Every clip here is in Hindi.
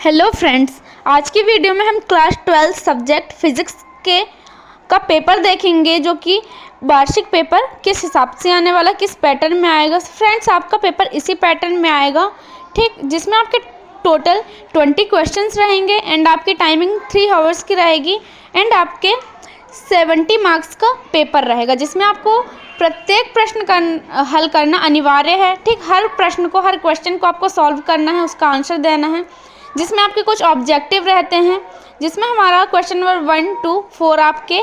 हेलो फ्रेंड्स, आज की वीडियो में हम क्लास 12 सब्जेक्ट फिजिक्स का पेपर देखेंगे, जो कि वार्षिक पेपर किस हिसाब से आने वाला, किस पैटर्न में आएगा। फ्रेंड्स, आपका पेपर इसी पैटर्न में आएगा, ठीक, जिसमें आपके टोटल 20 क्वेश्चंस रहेंगे एंड आपकी टाइमिंग 3 आवर्स की रहेगी एंड आपके 70 मार्क्स का पेपर रहेगा, जिसमें आपको प्रत्येक प्रश्न का हल करना अनिवार्य है। ठीक, हर प्रश्न को, हर क्वेश्चन को आपको सॉल्व करना है, उसका आंसर देना है, जिसमें आपके कुछ ऑब्जेक्टिव रहते हैं, जिसमें हमारा क्वेश्चन नंबर 1 to 4 आपके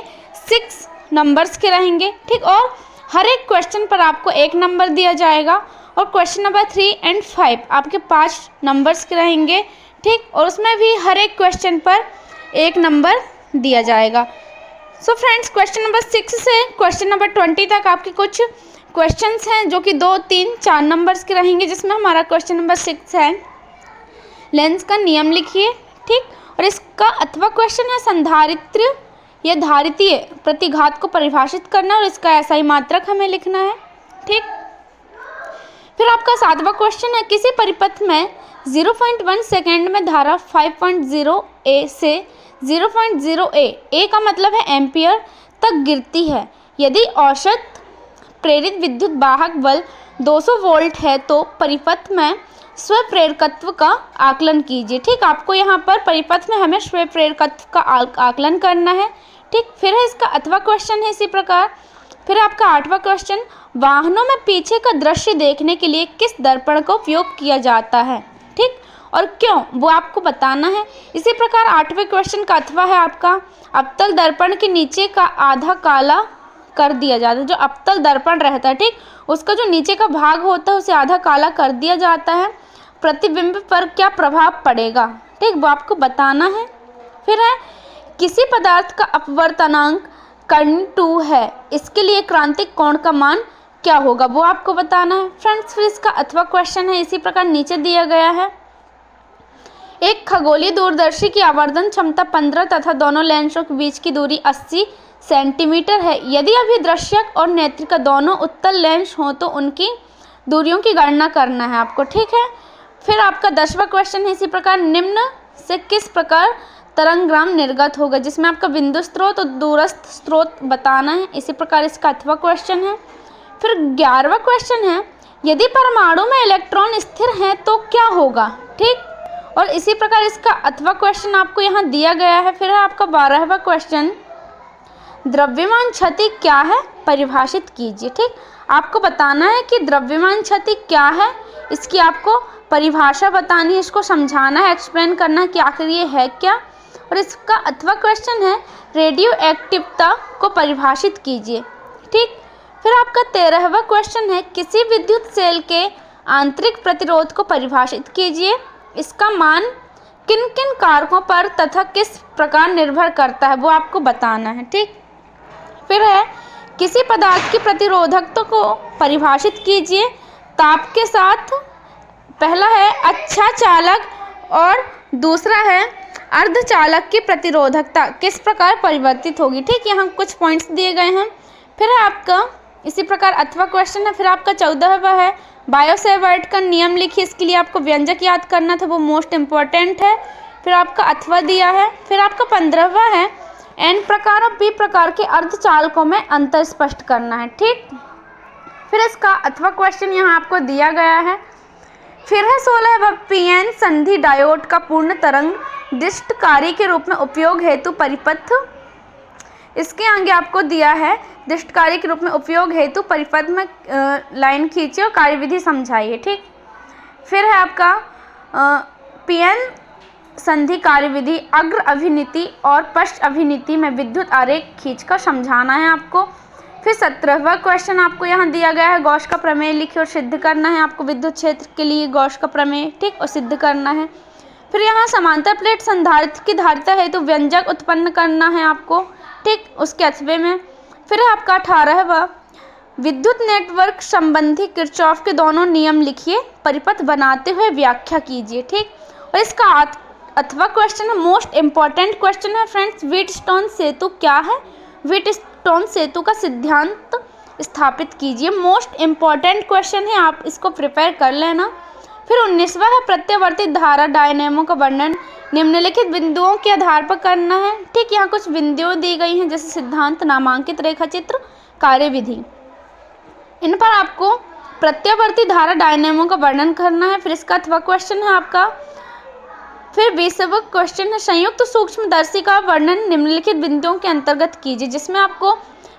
6 नंबर्स के रहेंगे। ठीक, और हर एक क्वेश्चन पर आपको 1 नंबर दिया जाएगा और क्वेश्चन नंबर 3 and 5 आपके 5 नंबर्स के रहेंगे। ठीक, और उसमें भी हर एक क्वेश्चन पर 1 नंबर दिया जाएगा। सो फ्रेंड्स, क्वेश्चन नंबर 6 से क्वेश्चन नंबर 20 तक आपके कुछ क्वेश्चंस हैं, जो कि 2, 3, 4 नंबर्स के रहेंगे, जिसमें हमारा क्वेश्चन नंबर 6 है लेंस का नियम लिखिए। ठीक, और इसका अथवा क्वेश्चन है संधारित्र या धारितीय प्रतिघात को परिभाषित करना, और इसका एसआई मात्रक हमें लिखना है। ठीक, फिर आपका 7वां क्वेश्चन है किसी परिपथ में 0.1 सेकेंड में धारा 5.0 A से 0.0 A का मतलब है एम्पियर तक गिरती है। यदि औसत प्रेरित विद्युत वाहक बल 200 वोल्ट है तो परिपथ में स्वप्रेरकत्व का आकलन कीजिए। ठीक, आपको यहाँ पर परिपथ में हमें स्वप्रेरकत्व का आकलन करना है। ठीक, फिर है इसका अथवा क्वेश्चन है इसी प्रकार। फिर आपका 8वां क्वेश्चन वाहनों में पीछे का दृश्य देखने के लिए किस दर्पण का उपयोग किया जाता है, ठीक, और क्यों, वो आपको बताना है। इसी प्रकार 8वें क्वेश्चन का अथवा है आपका अवतल दर्पण के नीचे का आधा काला कर दिया जाता है। जो अवतल दर्पण रहता है, ठीक, उसका जो नीचे का भाग होता है उसे आधा काला कर दिया जाता है, प्रतिबिंब पर क्या प्रभाव पड़ेगा, ठीक, वो आपको बताना है। फिर है किसी पदार्थ का अपवर्तनांक कर्ण 2 है, इसके लिए क्रांतिक कोण का मान क्या होगा, वो आपको बताना है। फ्रेंड्स, फिर इसका अथवा क्वेश्चन है इसी प्रकार नीचे दिया गया है। एक खगोलीय दूरदर्शी की आवर्धन क्षमता 15 तथा दोनों लेंसों के बीच की दूरी 80 सेंटीमीटर है। यदि अभिदृश्यक और नेत्रिका दोनों उत्तल लेंस हों तो उनकी दूरियों की गणना करना है आपको। ठीक है, फिर आपका 10वां क्वेश्चन है इसी प्रकार निम्न से किस प्रकार तरंगग्राम निर्गत होगा, जिसमें आपका बिंदु स्रोत और दूरस्थ स्रोत बताना है। इसी प्रकार इसका अथवा क्वेश्चन है। फिर 11वां क्वेश्चन है यदि परमाणु में इलेक्ट्रॉन स्थिर हैं तो क्या होगा, ठीक, और इसी प्रकार इसका अथवा क्वेश्चन आपको यहाँ दिया गया है। फिर है आपका 12वां क्वेश्चन द्रव्यमान क्षति क्या है, परिभाषित कीजिए। ठीक, आपको बताना है कि द्रव्यमान क्षति क्या है, इसकी आपको परिभाषा बतानी है, इसको समझाना है, एक्सप्लेन करना है कि आखिर ये है क्या। और इसका अथवा क्वेश्चन है रेडियो एक्टिवता को परिभाषित कीजिए। ठीक, फिर आपका 13वां क्वेश्चन है किसी विद्युत सेल के आंतरिक प्रतिरोध को परिभाषित कीजिए, इसका मान किन किन कारकों पर तथा किस प्रकार निर्भर करता है, वो आपको बताना है। ठीक, फिर है किसी पदार्थ की प्रतिरोधकता को परिभाषित कीजिए ताप के साथ। पहला है अच्छा चालक और दूसरा है अर्धचालक की प्रतिरोधकता किस प्रकार परिवर्तित होगी। ठीक, यहाँ कुछ पॉइंट्स दिए गए हैं। फिर है आपका इसी प्रकार अथवा क्वेश्चन है। फिर आपका 14वां है बायो-सेवर्ट का नियम लिखिए, इसके लिए आपको व्यंजक याद करना था, वो मोस्ट इम्पॉर्टेंट है। फिर आपका अथवा दिया है। फिर आपका 15वां है एन प्रकार और पी प्रकार के अर्धचालकों में अंतर स्पष्ट करना है। ठीक, फिर इसका अथवा क्वेश्चन यहाँ आपको दिया गया है। फिर है 16वां पीएन संधि डायोड का पूर्ण तरंग दृष्टकारी के रूप में उपयोग हेतु परिपथ, इसके आगे आपको दिया है दृष्टकारी के रूप में उपयोग हेतु परिपथ में लाइन खींचिए और कार्यविधि समझाइए। ठीक, फिर है आपका पीएन संधि कार्यविधि अग्र अभिनीति और पश्च अभिनीति में विद्युत आरेख खींचकर समझाना है आपको। फिर 17वां क्वेश्चन आपको यहाँ दिया गया है गॉस का प्रमेय लिखिए और सिद्ध करना है आपको विद्युत क्षेत्र के लिए गॉस का प्रमेय, ठीक, और सिद्ध करना है। फिर यहाँ समांतर प्लेट संधारित्र की धारिता है तो व्यंजक उत्पन्न करना है आपको, ठीक, उसके अथवे में। फिर आपका 18वां विद्युत नेटवर्क संबंधी किरचॉफ के दोनों नियम लिखिए, परिपथ बनाते हुए व्याख्या कीजिए। ठीक, और इसका अथवा क्वेश्चन है मोस्ट इम्पॉर्टेंट क्वेश्चन है फ्रेंड्स, व्हीटस्टोन सेतु क्या है, व्हीटस्टोन सेतु का सिद्धांत स्थापित कीजिए। मोस्ट इम्पॉर्टेंट क्वेश्चन है, आप इसको प्रिपेयर कर लेना। फिर 19वां है प्रत्यावर्ती धारा डायनेमो का वर्णन निम्नलिखित बिंदुओं के आधार पर करना है। ठीक, यहाँ कुछ बिंदुएं दी गई हैं जैसे सिद्धांत, नामांकित रेखाचित्र, कार्यविधि। इन पर आपको प्रत्यावर्ती धारा डायनेमो का वर्णन करना है। फिर इसका अथवा क्वेश्चन है आपका। फिर 20वां क्वेश्चन है संयुक्त सूक्ष्मदर्शी का वर्णन निम्नलिखित बिंदुओं के अंतर्गत कीजिए, जिसमें आपको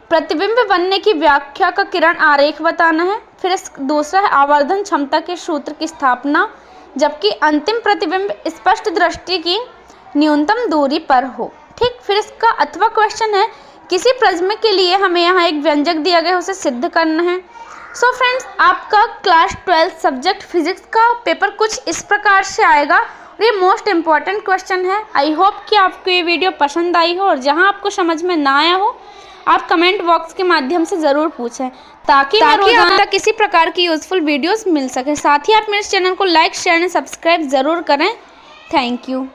प्रतिबिंब बनने की व्याख्या का किरण आरेख बताना है। फिर दूसरा है आवर्धन क्षमता के सूत्र की स्थापना, जबकि अंतिम प्रतिबिंब स्पष्ट दृष्टि की न्यूनतम दूरी पर हो। ठीक, फिर इसका अथवा क्वेश्चन है किसी प्रिज्म के लिए हमें यहाँ एक व्यंजक दिया गया है, उसे सिद्ध करना है। सो फ्रेंड्स, आपका क्लास 12 सब्जेक्ट फिजिक्स का पेपर कुछ इस प्रकार से आएगा और ये मोस्ट इम्पॉर्टेंट क्वेश्चन है। आई होप कि आपको ये वीडियो पसंद आई हो, और जहाँ आपको समझ में ना आया हो आप कमेंट बॉक्स के माध्यम से ज़रूर पूछें, ताकि रोजाना किसी प्रकार की यूजफुल वीडियोस मिल सके। साथ ही आप मेरे चैनल को लाइक, शेयर एंड सब्सक्राइब ज़रूर करें। Thank you.